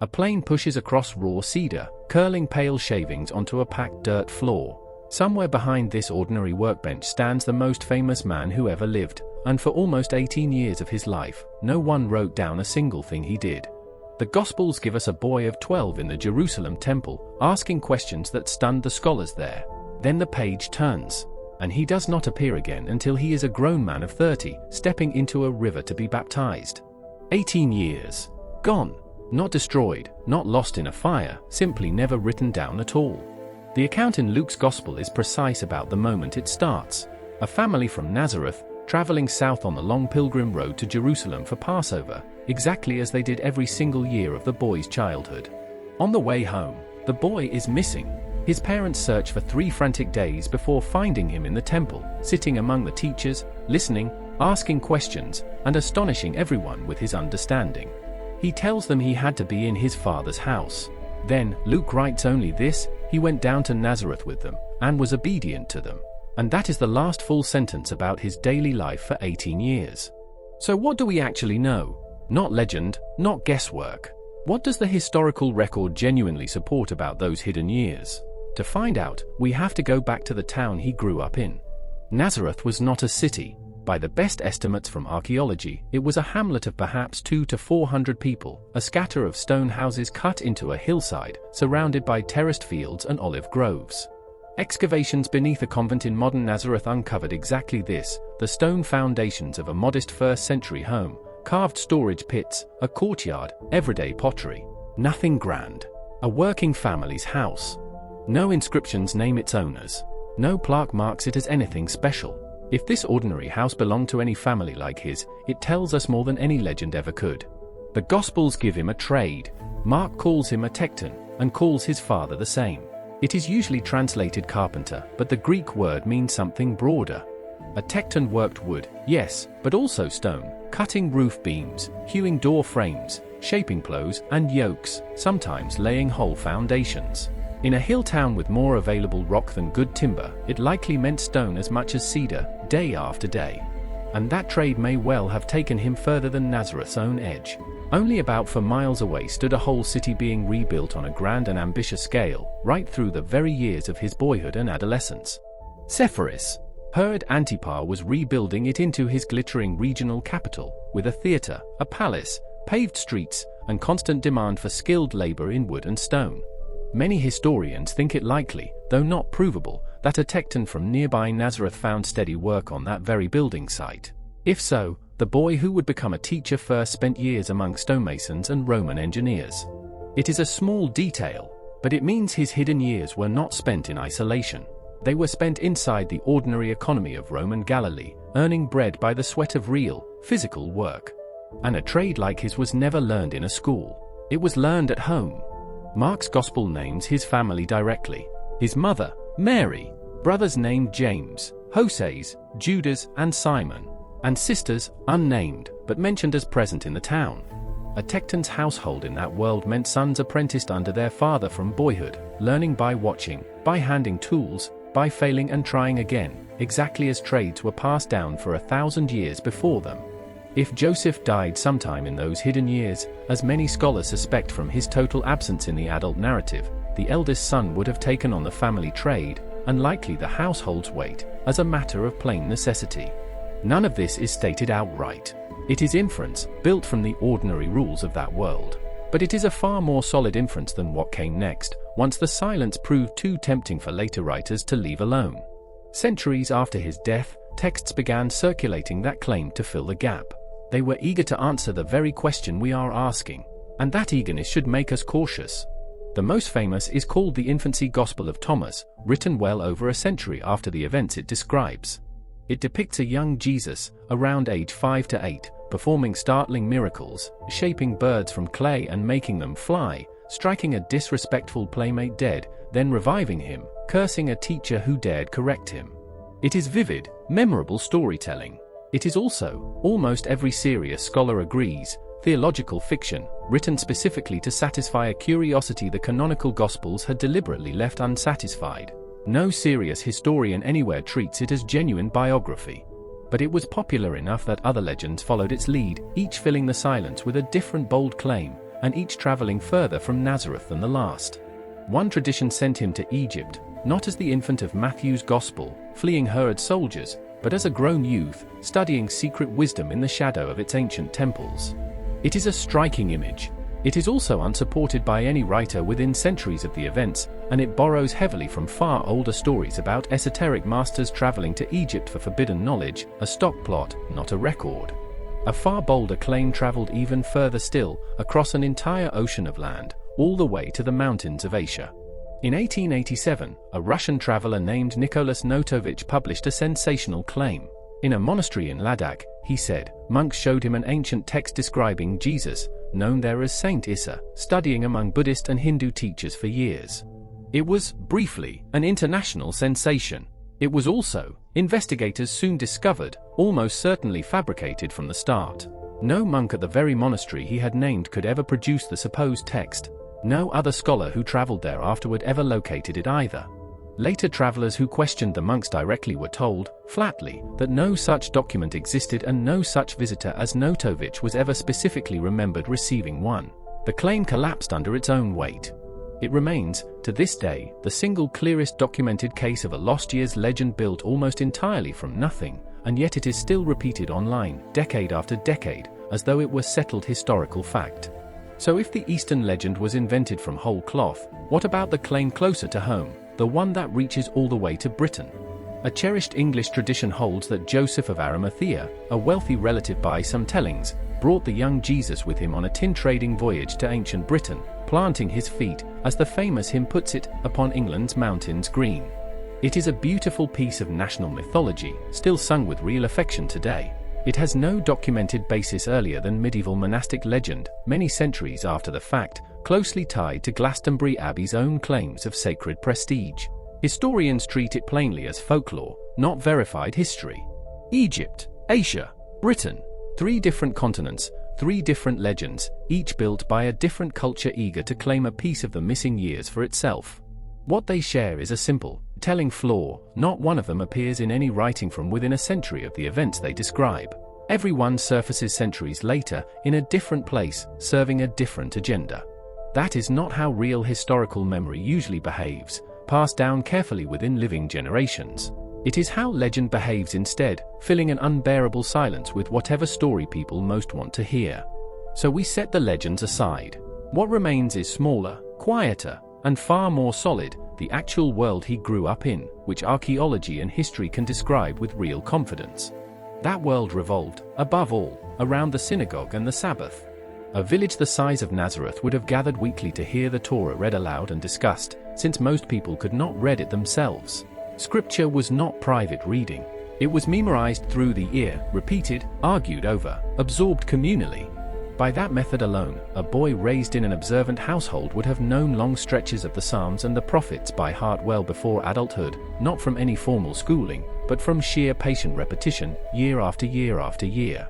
A plane pushes across raw cedar, curling pale shavings onto a packed dirt floor. Somewhere behind this ordinary workbench stands the most famous man who ever lived, and for almost 18 years of his life, no one wrote down a single thing he did. The Gospels give us a boy of 12 in the Jerusalem temple, asking questions that stunned the scholars there. Then the page turns, and he does not appear again until he is a grown man of 30, stepping into a river to be baptized. 18 years. Gone. Not destroyed, not lost in a fire, simply never written down at all. The account in Luke's Gospel is precise about the moment it starts. A family from Nazareth, traveling south on the long pilgrim road to Jerusalem for Passover, exactly as they did every single year of the boy's childhood. On the way home, the boy is missing. His parents search for 3 frantic days before finding him in the temple, sitting among the teachers, listening, asking questions, and astonishing everyone with his understanding. He tells them he had to be in his father's house. Then, Luke writes only this: he went down to Nazareth with them, and was obedient to them. And that is the last full sentence about his daily life for 18 years. So what do we actually know? Not legend, not guesswork. What does the historical record genuinely support about those hidden years? To find out, we have to go back to the town he grew up in. Nazareth was not a city. By the best estimates from archaeology, it was a hamlet of perhaps 200 to 400 people, a scatter of stone houses cut into a hillside, surrounded by terraced fields and olive groves. Excavations beneath a convent in modern Nazareth uncovered exactly this: the stone foundations of a modest first-century home, carved storage pits, a courtyard, everyday pottery. Nothing grand. A working family's house. No inscriptions name its owners. No plaque marks it as anything special. If this ordinary house belonged to any family like his, it tells us more than any legend ever could. The Gospels give him a trade. Mark calls him a tekton, and calls his father the same. It is usually translated carpenter, but the Greek word means something broader. A tekton worked wood, yes, but also stone, cutting roof beams, hewing door frames, shaping plows and yokes, sometimes laying whole foundations. In a hill town with more available rock than good timber, it likely meant stone as much as cedar, day after day. And that trade may well have taken him further than Nazareth's own edge. Only about 4 miles away stood a whole city being rebuilt on a grand and ambitious scale, right through the very years of his boyhood and adolescence. Sepphoris. Herod Antipas was rebuilding it into his glittering regional capital, with a theatre, a palace, paved streets, and constant demand for skilled labor in wood and stone. Many historians think it likely, though not provable, that a tekton from nearby Nazareth found steady work on that very building site. If so, the boy who would become a teacher first spent years among stonemasons and Roman engineers. It is a small detail, but it means his hidden years were not spent in isolation. They were spent inside the ordinary economy of Roman Galilee, earning bread by the sweat of real, physical work. And a trade like his was never learned in a school. It was learned at home. Mark's Gospel names his family directly. His mother, Mary, brothers named James, Joses, Judas, and Simon, and sisters, unnamed, but mentioned as present in the town. A tekton's household in that world meant sons apprenticed under their father from boyhood, learning by watching, by handing tools, by failing and trying again, exactly as trades were passed down for 1,000 years before them. If Joseph died sometime in those hidden years, as many scholars suspect from his total absence in the adult narrative, the eldest son would have taken on the family trade, and likely the household's weight, as a matter of plain necessity. None of this is stated outright. It is inference, built from the ordinary rules of that world. But it is a far more solid inference than what came next, once the silence proved too tempting for later writers to leave alone. Centuries after his death, texts began circulating that claimed to fill the gap. They were eager to answer the very question we are asking, and that eagerness should make us cautious. The most famous is called the Infancy Gospel of Thomas, written well over a century after the events it describes. It depicts a young Jesus, around age 5 to 8, performing startling miracles, shaping birds from clay and making them fly, striking a disrespectful playmate dead, then reviving him, cursing a teacher who dared correct him. It is vivid, memorable storytelling. It is also, almost every serious scholar agrees, theological fiction, written specifically to satisfy a curiosity the canonical Gospels had deliberately left unsatisfied. No serious historian anywhere treats it as genuine biography. But it was popular enough that other legends followed its lead, each filling the silence with a different bold claim, and each traveling further from Nazareth than the last. One tradition sent him to Egypt, not as the infant of Matthew's Gospel, fleeing Herod's soldiers, but as a grown youth, studying secret wisdom in the shadow of its ancient temples. It is a striking image. It is also unsupported by any writer within centuries of the events, and it borrows heavily from far older stories about esoteric masters traveling to Egypt for forbidden knowledge, a stock plot, not a record. A far bolder claim traveled even further still, across an entire ocean of land, all the way to the mountains of Asia. In 1887, a Russian traveler named Nicolas Notovitch published a sensational claim. In a monastery in Ladakh, he said, monks showed him an ancient text describing Jesus, known there as Saint Issa, studying among Buddhist and Hindu teachers for years. It was, briefly, an international sensation. It was also, investigators soon discovered, almost certainly fabricated from the start. No monk at the very monastery he had named could ever produce the supposed text. No other scholar who traveled there afterward ever located it either. Later travelers who questioned the monks directly were told, flatly, that no such document existed and no such visitor as Notovitch was ever specifically remembered receiving one. The claim collapsed under its own weight. It remains, to this day, the single clearest documented case of a lost years legend built almost entirely from nothing, and yet it is still repeated online, decade after decade, as though it were settled historical fact. So if the Eastern legend was invented from whole cloth, what about the claim closer to home, the one that reaches all the way to Britain? A cherished English tradition holds that Joseph of Arimathea, a wealthy relative by some tellings, brought the young Jesus with him on a tin trading voyage to ancient Britain, planting his feet, as the famous hymn puts it, upon England's mountains green. It is a beautiful piece of national mythology, still sung with real affection today. It has no documented basis earlier than medieval monastic legend, many centuries after the fact, closely tied to Glastonbury Abbey's own claims of sacred prestige. Historians treat it plainly as folklore, not verified history. Egypt, Asia, Britain. 3 different continents, 3 different legends, each built by a different culture eager to claim a piece of the missing years for itself. What they share is a simple, telling flaw. Not one of them appears in any writing from within a century of the events they describe. Every one surfaces centuries later, in a different place, serving a different agenda. That is not how real historical memory usually behaves, passed down carefully within living generations. It is how legend behaves instead, filling an unbearable silence with whatever story people most want to hear. So we set the legends aside. What remains is smaller, quieter, and far more solid, the actual world he grew up in, which archaeology and history can describe with real confidence. That world revolved, above all, around the synagogue and the Sabbath. A village the size of Nazareth would have gathered weekly to hear the Torah read aloud and discussed, since most people could not read it themselves. Scripture was not private reading. It was memorized through the ear, repeated, argued over, absorbed communally. By that method alone, a boy raised in an observant household would have known long stretches of the Psalms and the Prophets by heart well before adulthood, not from any formal schooling, but from sheer patient repetition, year after year after year.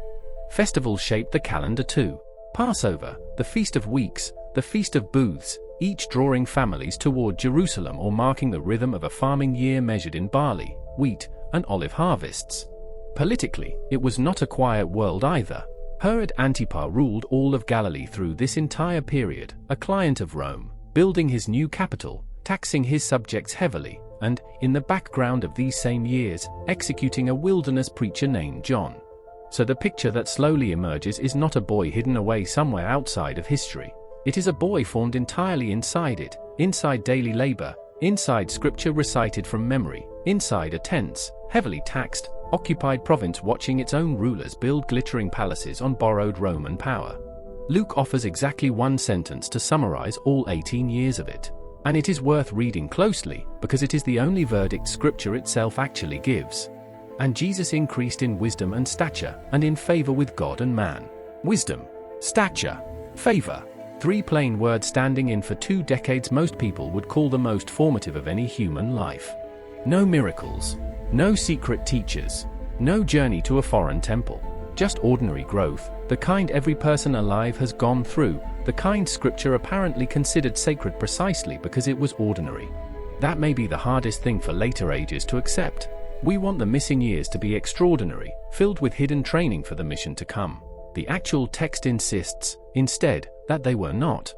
Festivals shaped the calendar too. Passover, the Feast of Weeks, the Feast of Booths, each drawing families toward Jerusalem or marking the rhythm of a farming year measured in barley, wheat, and olive harvests. Politically, it was not a quiet world either. Herod Antipas ruled all of Galilee through this entire period, a client of Rome, building his new capital, taxing his subjects heavily, and, in the background of these same years, executing a wilderness preacher named John. So the picture that slowly emerges is not a boy hidden away somewhere outside of history. It is a boy formed entirely inside it, inside daily labor, inside scripture recited from memory, inside a tense, heavily taxed, occupied province watching its own rulers build glittering palaces on borrowed Roman power. Luke offers exactly one sentence to summarize all 18 years of it. And it is worth reading closely, because it is the only verdict Scripture itself actually gives. And Jesus increased in wisdom and stature, and in favor with God and man. Wisdom, stature, favor. 3 plain words standing in for 2 decades most people would call the most formative of any human life. No miracles. No secret teachers. No journey to a foreign temple. Just ordinary growth, the kind every person alive has gone through, the kind Scripture apparently considered sacred precisely because it was ordinary. That may be the hardest thing for later ages to accept. We want the missing years to be extraordinary, filled with hidden training for the mission to come. The actual text insists, instead, that they were not.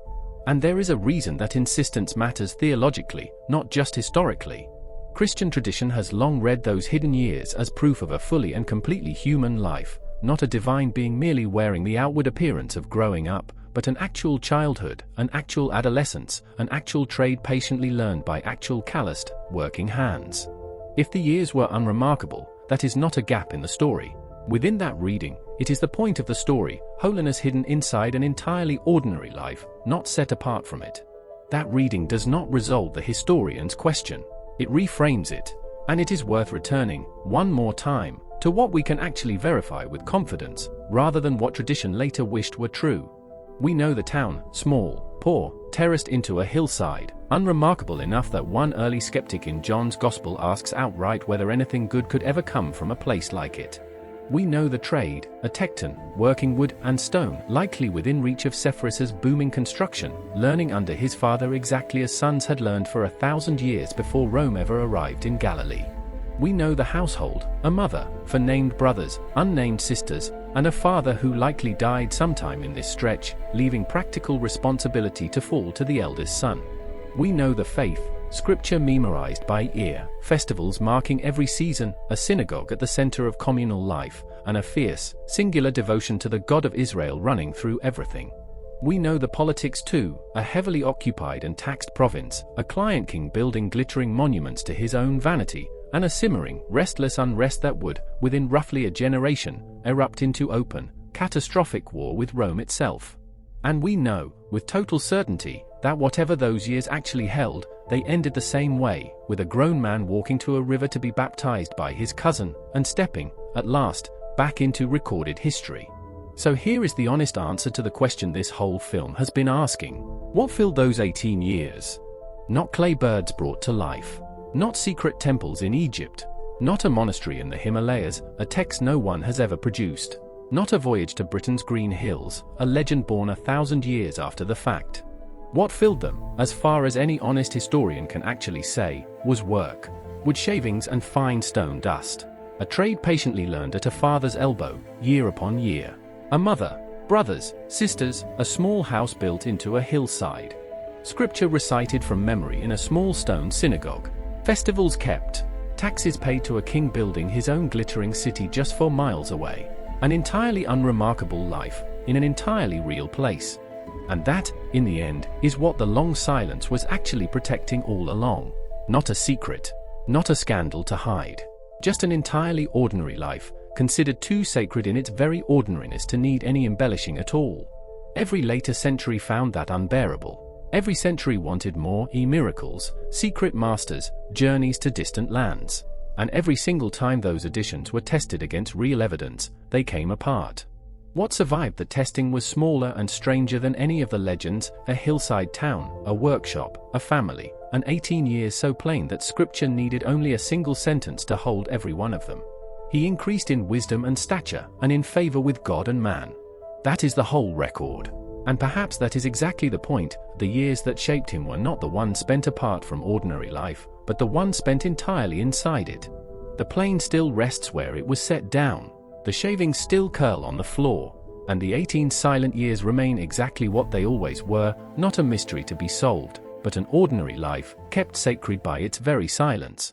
And there is a reason that insistence matters theologically, not just historically. Christian tradition has long read those hidden years as proof of a fully and completely human life, not a divine being merely wearing the outward appearance of growing up, but an actual childhood, an actual adolescence, an actual trade patiently learned by actual calloused, working hands. If the years were unremarkable, that is not a gap in the story. Within that reading, it is the point of the story, holiness hidden inside an entirely ordinary life, not set apart from it. That reading does not resolve the historian's question. It reframes it. And it is worth returning, one more time, to what we can actually verify with confidence, rather than what tradition later wished were true. We know the town, small, poor, terraced into a hillside, unremarkable enough that one early skeptic in John's Gospel asks outright whether anything good could ever come from a place like it. We know the trade, a tekton, working wood and stone, likely within reach of Sepphoris's booming construction, learning under his father exactly as sons had learned for 1,000 years before Rome ever arrived in Galilee. We know the household, a mother, for named brothers, unnamed sisters, and a father who likely died sometime in this stretch, leaving practical responsibility to fall to the eldest son. We know the faith, scripture memorized by ear, festivals marking every season, a synagogue at the center of communal life, and a fierce, singular devotion to the God of Israel running through everything. We know the politics too, a heavily occupied and taxed province, a client king building glittering monuments to his own vanity, and a simmering, restless unrest that would, within roughly a generation, erupt into open, catastrophic war with Rome itself. And we know, with total certainty, that whatever those years actually held, they ended the same way, with a grown man walking to a river to be baptized by his cousin, and stepping, at last, back into recorded history. So here is the honest answer to the question this whole film has been asking. What filled those 18 years? Not clay birds brought to life. Not secret temples in Egypt. Not a monastery in the Himalayas, a text no one has ever produced. Not a voyage to Britain's green hills, a legend born 1,000 years after the fact. What filled them, as far as any honest historian can actually say, was work. Wood shavings and fine stone dust. A trade patiently learned at a father's elbow, year upon year. A mother, brothers, sisters, a small house built into a hillside. Scripture recited from memory in a small stone synagogue. Festivals kept. Taxes paid to a king building his own glittering city just 4 miles away. An entirely unremarkable life, in an entirely real place. And that, in the end, is what the long silence was actually protecting all along. Not a secret. Not a scandal to hide. Just an entirely ordinary life, considered too sacred in its very ordinariness to need any embellishing at all. Every later century found that unbearable. Every century wanted more miracles, secret masters, journeys to distant lands. And every single time those additions were tested against real evidence, they came apart. What survived the testing was smaller and stranger than any of the legends, a hillside town, a workshop, a family, and 18 years so plain that scripture needed only a single sentence to hold every one of them. He increased in wisdom and stature, and in favor with God and man. That is the whole record. And perhaps that is exactly the point. The years that shaped him were not the ones spent apart from ordinary life, but the ones spent entirely inside it. The plane still rests where it was set down. The shavings still curl on the floor. And the 18 silent years remain exactly what they always were, not a mystery to be solved, but an ordinary life, kept sacred by its very silence.